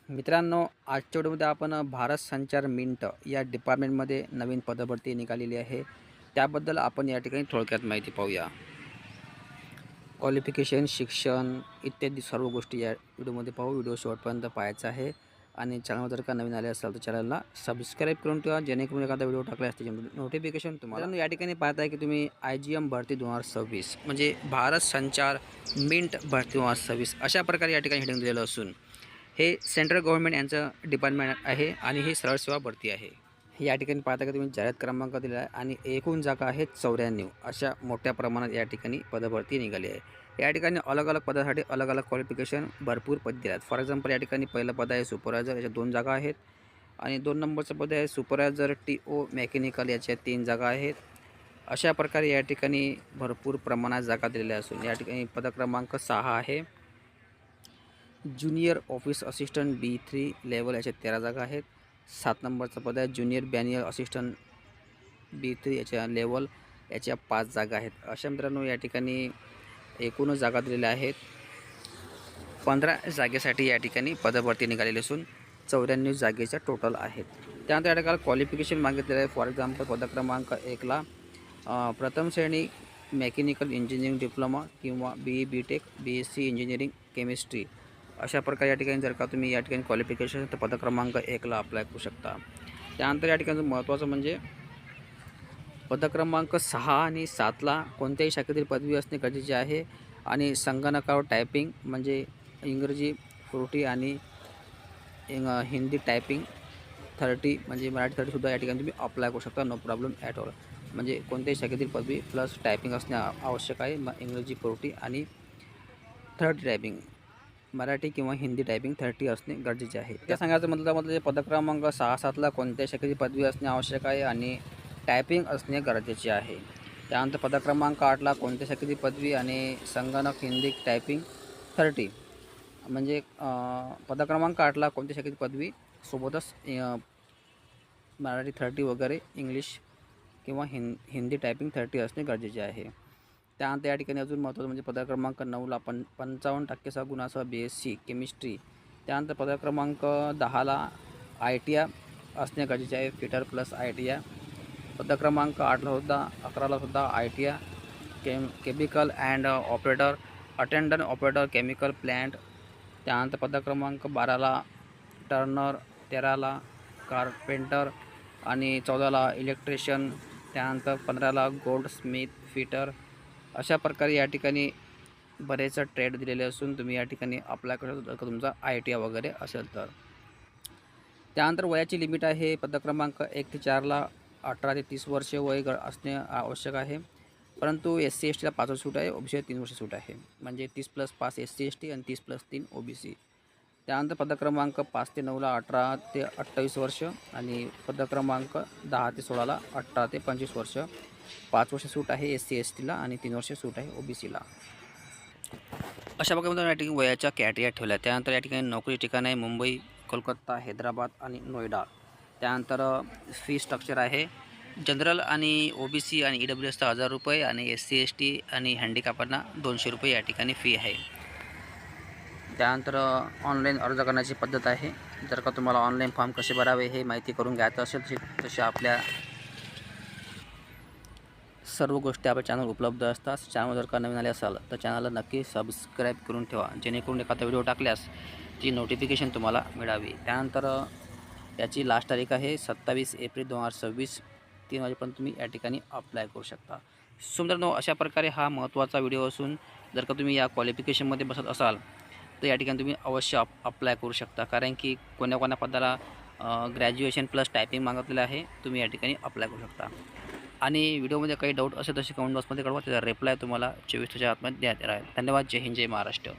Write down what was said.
मित्रांनो, आजच्या व्हिडिओमध्ये आपण भारत संचार मिंट या डिपार्टमेंटमध्ये नवीन पदभरती निघालेली आहे. त्याबद्दल आपण या ठिकाणी थोडक्यात माहिती पाहूया. क्वालिफिकेशन, शिक्षण इत्यादी सर्व गोष्टी या व्हिडिओमध्ये पाहू. व्हिडिओ शेवटपर्यंत पाहायचा आहे आणि चॅनलवर जर का नवीन आले असाल तर चॅनलला सबस्क्राईब करून ठेवा, जेणेकरून एखादा व्हिडिओ टाकल्यास त्याची नोटिफिकेशन तुम्हाला या ठिकाणी पाहताय की तुम्ही IGM भरती 2026 म्हणजे भारत संचार मिंट भरती 2026 अशा प्रकारे या ठिकाणी हेडिंग दिलेलं असून हे सेंट्रल गव्हर्नमेंट यांचं डिपार्टमेंट आहे आणि ही सरळ सेवा भरती आहे. या ठिकाणी पाहता का तुम्ही जाहिरात क्रमांक दिलेला आहे आणि एकूण जागा आहेत 94. अशा मोठ्या प्रमाणात या ठिकाणी पदभरती निघाली आहे. या ठिकाणी अलग अलग पदासाठी अलग अलग क्वालिफिकेशन भरपूर पद दिले आहेत. फॉर एक्झाम्पल या ठिकाणी पहिलं पद आहे सुपरवायझर, याच्या 2 जागा आहेत आणि 2 नंबरचं पद आहे सुपरवायझर TO मेकॅनिकल, याच्या 3 जागा आहेत. अशा प्रकारे या ठिकाणी भरपूर प्रमाणात जागा दिलेल्या असून या ठिकाणी पद क्रमांक 6 आहे. Junior office assistant B3 level, याच्या 13 जागा आहेत. 7 नंबरचं पद आहे ज्युनियर मॅन्युअल असिस्टंट B3 याच्या लेवल, याच्या 5 जागा आहेत. अशा मित्रांनो या ठिकाणी एकूण जागा दिलेल्या आहेत. 15 जागेसाठी या ठिकाणी पदभरती निघालेली असून 94 जागेच्या टोटल आहेत. त्यानंतर या ठिकाणी क्वालिफिकेशन मागितलेलं आहे. फॉर एक्झाम्पल पद क्रमांक 1ला प्रथम श्रेणी मेकॅनिकल इंजिनिअरिंग डिप्लोमा किंवा BE BTech BSc engineering chemistry अशा प्रकारे या ठिकाणी जर का तुम्ही या ठिकाणी क्वालिफिकेशन तर पद क्रमांक 1ला अप्लाय करू शकता. त्यानंतर या ठिकाणी महत्त्वाचं म्हणजे पद क्रमांक 6 आणि 7ला कोणत्याही शाखेतील पदवी असणे गरजेचे आहे आणि संगणकावर टायपिंग म्हणजे इंग्रजी 40 आणि हिंदी टायपिंग 30 म्हणजे मराठी 30सुद्धा या ठिकाणी तुम्ही अप्लाय करू शकता. No problem at all. म्हणजे कोणत्याही शाखेतील पदवी प्लस टायपिंग असणे आवश्यक आहे. इंग्रजी 40 आणि 30 टायपिंग, मराठी किंवा हिंदी टायपिंग 30 असणे गरजेचे आहे. त्या सांगायचं म्हणजे पद क्रमांक 6-7ला कोणत्या शाखेची पदवी असणे आवश्यक आहे आणि टायपिंग असणे गरजेचे आहे. त्यानंतर पद क्रमांक 8ला कोणत्या शाखेची पदवी आणि संगणक हिंदी टायपिंग 30 म्हणजे पद क्रमांक 8ला कोणत्या शाखेची पदवी सोबतच मराठी 30 वगैरे इंग्लिश किंवा हिंदी टायपिंग 30 असणे गरजेचे आहे. त्यानंतर या ठिकाणी अजून महत्त्वाचं म्हणजे पद क्रमांक 9ला 55% गुणासह BSc केमिस्ट्री. त्यानंतर पद क्रमांक 10ला ITI असणे गरजेचे आहे, फिटर प्लस ITI. पद क्रमांक 11ला सुद्धा ITI chemical and operator, attendant operator chemical plant. त्यानंतर पद क्रमांक 12ला टर्नर, 13ला कार्पेंटर आणि 14ला इलेक्ट्रिशियन. त्यानंतर 15ला गोल्ड स्मिथ फिटर. अशा प्रकारे या ठिकाणी बरेच ट्रेड दिलेले असून तुम्ही या ठिकाणी अप्लाय करू शकता जर का तुमचा ITI वगैरे असेल तर. त्यानंतर वयाची लिमिट आहे पद क्रमांक 1 ते 4ला 18 ते 30 वर्षे वय असणे आवश्यक आहे. परंतु SC STला 5 वर्ष सूट आहे, OBCला 3 वर्ष सूट आहे. म्हणजे 30+5 SC ST आणि 30+3 OBC. त्यानंतर पद क्रमांक 5 ते 9ला 18 ते 28 वर्ष आणि पद क्रमांक 10 ते 16ला 18 ते 25 वर्ष. 5 वर्ष सूट आहे SC STला आणि 3 वर्ष सूट आहे OBCला. अशा प्रकारे या ठिकाणी वयाच्या कॅटेगरी ठेवल्या. त्यानंतर या ठिकाणी नोकरी ठिकाण आहे मुंबई, कोलकाता, हैदराबाद आणि नोएडा. त्यानंतर फी स्ट्रक्चर आहे जनरल आणि OBC आणि EWSचा 1000 रुपये आणि SC ST आणि हँडिकॅपांना 200 रुपये या ठिकाणी फी आहे. त्यानंतर ऑनलाईन अर्ज करण्याची पद्धत आहे. जर का तुम्हाला ऑनलाईन फॉर्म कसे भरावे हे माहिती करून घ्यायचं असेल तसे आपल्या सर्व गोष्टी आपल्या चॅनल उपलब्ध असतात. चॅनल जर का नवीन आले असाल तर चॅनलला नक्की सबस्क्राईब करून ठेवा, जेणेकरून एखादा व्हिडिओ टाकल्यास ती नोटिफिकेशन तुम्हाला मिळावी. त्यानंतर याची लास्ट तारीख आहे 27 एप्रिल 2026. 3 वाजेपर्यंत तुम्ही या ठिकाणी अप्लाय करू शकता. सो मित्रांनो, अशा प्रकारे हा महत्त्वाचा व्हिडिओ असून जर का तुम्ही या क्वालिफिकेशनमध्ये बसत असाल तर या ठिकाणी तुम्ही अवश्य अप्लाय करू शकता. कारण की कोण्या पदाला ग्रॅज्युएशन प्लस टायपिंग मागितलेलं आहे. तुम्ही या ठिकाणी अप्लाय करू शकता. आणि व्हिडिओमध्ये काही डाऊट असेल तसे कमेंट बॉक्समध्ये कळवा. त्याचा रिप्लाय तुम्हाला 24 तासाच्या आतमध्ये देण्यात येईल. धन्यवाद. जय हिंद, जय महाराष्ट्र.